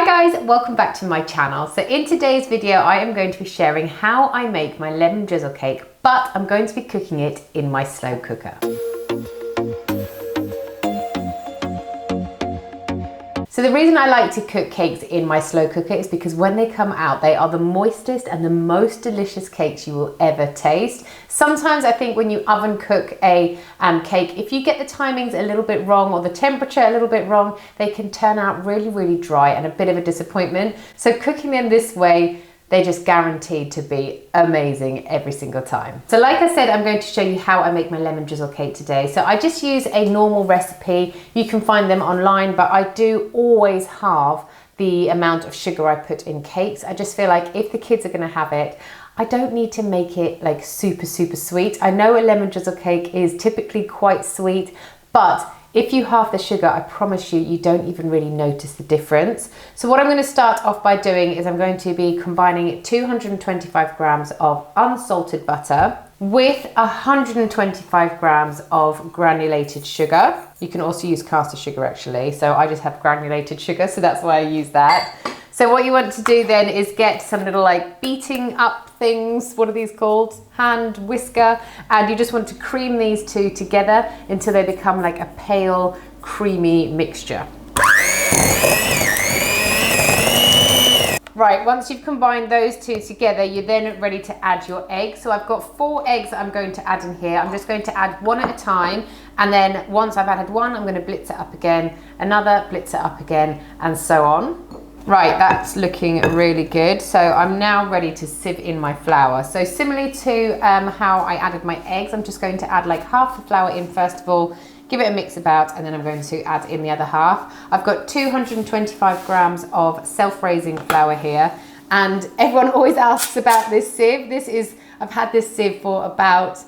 guys, welcome back to my channel. So in today's video I am going to be sharing how I make my lemon drizzle cake, but I'm going to be cooking it in my slow cooker. So the reason I like to cook cakes in my slow cooker is because when they come out, they are the moistest and the most delicious cakes you will ever taste. Sometimes I think when you oven cook a cake, if you get the timings a little bit wrong or the temperature a little bit wrong, they can turn out really, really dry and a bit of a disappointment. So cooking them this way, they're just guaranteed to be amazing every single time. So like I said, I'm going to show you how I make my lemon drizzle cake today. So I just use a normal recipe. You can find them online, but I do always halve the amount of sugar I put in cakes. I just feel like if the kids are gonna have it, I don't need to make it like super, super sweet. I know a lemon drizzle cake is typically quite sweet, but if you halve the sugar, I promise you, you don't even really notice the difference. So what I'm going to start off by doing is I'm going to be combining 225 grams of unsalted butter with 125 grams of granulated sugar. You can also use caster sugar actually. So I just have granulated sugar, so that's why I use that. So what you want to do then is get some little like beating up things, what are these called? Hand whisker, and you just want to cream these two together until they become like a pale, creamy mixture. Right, once you've combined those two together, you're then ready to add your eggs. So I've got 4 eggs that I'm going to add in here. I'm just going to add one at a time, and then once I've added one, I'm going to blitz it up again, another, blitz it up again, and so on. Right, that's looking really good. So I'm now ready to sieve in my flour. So similarly to how I added my eggs, I'm just going to add like half the flour in first of all, give it a mix about, and then I'm going to add in the other half. I've got 225 grams of self-raising flour here, and everyone always asks about this sieve. I've had this sieve for about,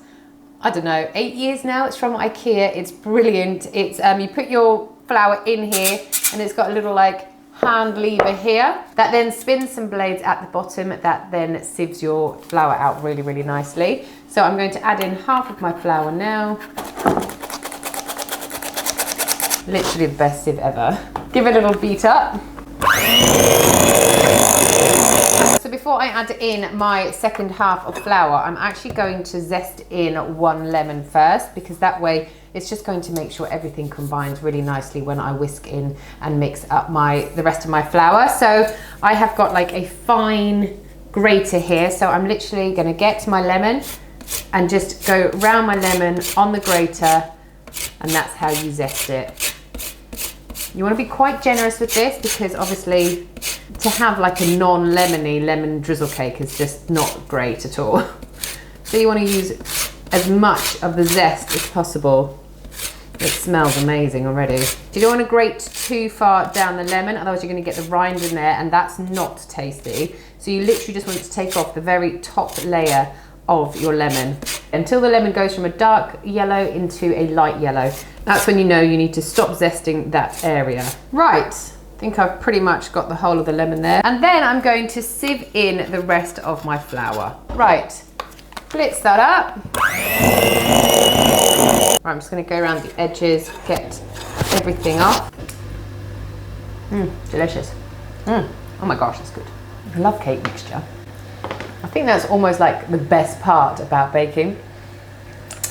I don't know, 8 years now. It's from IKEA. It's brilliant. It's you put your flour in here, and it's got a little like hand lever here that then spins some blades at the bottom that then sieves your flour out really, really nicely. So I'm going to add in half of my flour now. Literally the best sieve ever. Give it a little beat up. So before I add in my second half of flour, I'm actually going to zest in 1 lemon first, because that way it's just going to make sure everything combines really nicely when I whisk in and mix up the rest of my flour. So I have got like a fine grater here. So I'm literally going to get my lemon and just go round my lemon on the grater, and that's how you zest it. You want to be quite generous with this, because obviously to have like a non-lemony lemon drizzle cake is just not great at all. So you want to use as much of the zest as possible. It smells amazing already. You don't want to grate too far down the lemon, otherwise you're going to get the rind in there, and that's not tasty. So you literally just want to take off the very top layer of your lemon until the lemon goes from a dark yellow into a light yellow. That's when you know you need to stop zesting that area. Right, I think I've pretty much got the whole of the lemon there. And then I'm going to sieve in the rest of my flour. Right, blitz that up. Right, I'm just going to go around the edges, get everything off. Delicious. Oh my gosh, that's good. I love cake mixture. I think that's almost like the best part about baking,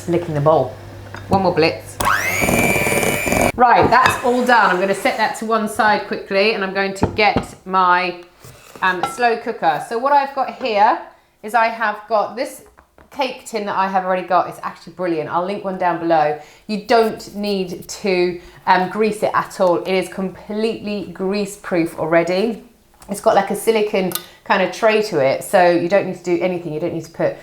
licking the bowl. One more blitz. Right, that's all done. I'm going to set that to one side quickly, and I'm going to get my slow cooker. So what I've got here is I have got this cake tin that I have already got. It's actually brilliant. I'll link one down below. You don't need to grease it at all. It is completely grease proof already. It's got like a silicone kind of tray to it, so you don't need to do anything. You don't need to put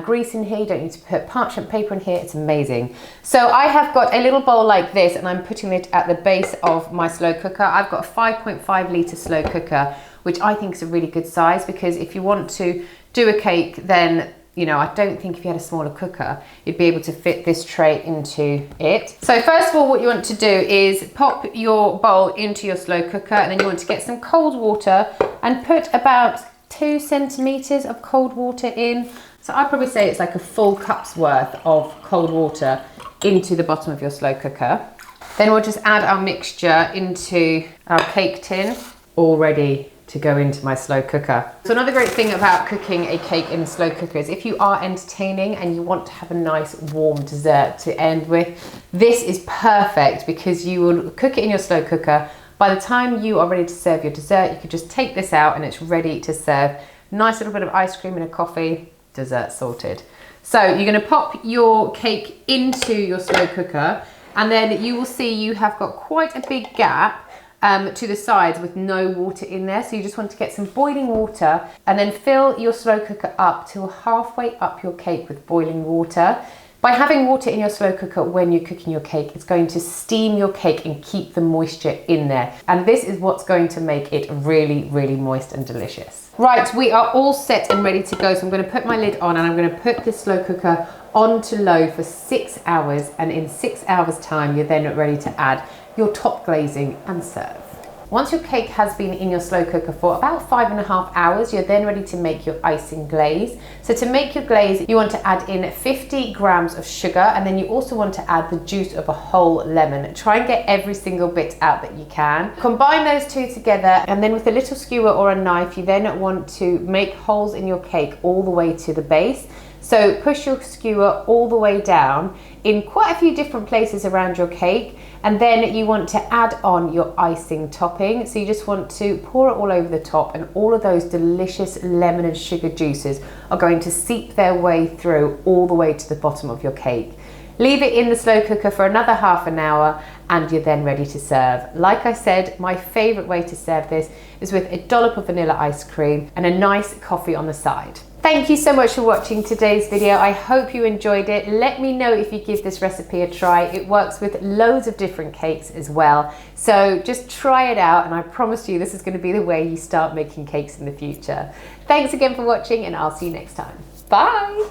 grease in here, you don't need to put parchment paper in here. It's amazing. So I have got a little bowl like this, and I'm putting it at the base of my slow cooker. I've got a 5.5 litre slow cooker, which I think is a really good size, because if you want to do a cake, then you know, I don't think if you had a smaller cooker, you'd be able to fit this tray into it. So first of all, what you want to do is pop your bowl into your slow cooker, and then you want to get some cold water and put about 2 centimeters of cold water in. So I'd probably say it's like a full cup's worth of cold water into the bottom of your slow cooker. Then we'll just add our mixture into our cake tin. all ready to go into my slow cooker. So another great thing about cooking a cake in a slow cooker is if you are entertaining and you want to have a nice warm dessert to end with, this is perfect because you will cook it in your slow cooker. By the time you are ready to serve your dessert, you could just take this out and it's ready to serve. Nice little bit of ice cream and a coffee, dessert sorted. So you're gonna pop your cake into your slow cooker, and then you will see you have got quite a big gap to the sides with no water in there. So you just want to get some boiling water and then fill your slow cooker up till halfway up your cake with boiling water. By having water in your slow cooker when you're cooking your cake, it's going to steam your cake and keep the moisture in there. And this is what's going to make it really, really moist and delicious. Right, we are all set and ready to go. So I'm going to put my lid on and I'm going to put this slow cooker on to low for 6 hours. And in 6 hours time, you're then ready to add your top glazing and serve. Once your cake has been in your slow cooker for about 5.5 hours, you're then ready to make your icing glaze. So to make your glaze, you want to add in 50 grams of sugar, and then you also want to add the juice of a whole lemon. Try and get every single bit out that you can. Combine those two together, and then with a little skewer or a knife, you then want to make holes in your cake all the way to the base. So push your skewer all the way down in quite a few different places around your cake, and then you want to add on your icing topping. So you just want to pour it all over the top, and all of those delicious lemon and sugar juices are going to seep their way through all the way to the bottom of your cake. Leave it in the slow cooker for another half an hour and you're then ready to serve. Like I said, my favorite way to serve this is with a dollop of vanilla ice cream and a nice coffee on the side. Thank you so much for watching today's video. I hope you enjoyed it. Let me know if you give this recipe a try. It works with loads of different cakes as well. So just try it out and I promise you this is going to be the way you start making cakes in the future. Thanks again for watching and I'll see you next time. Bye.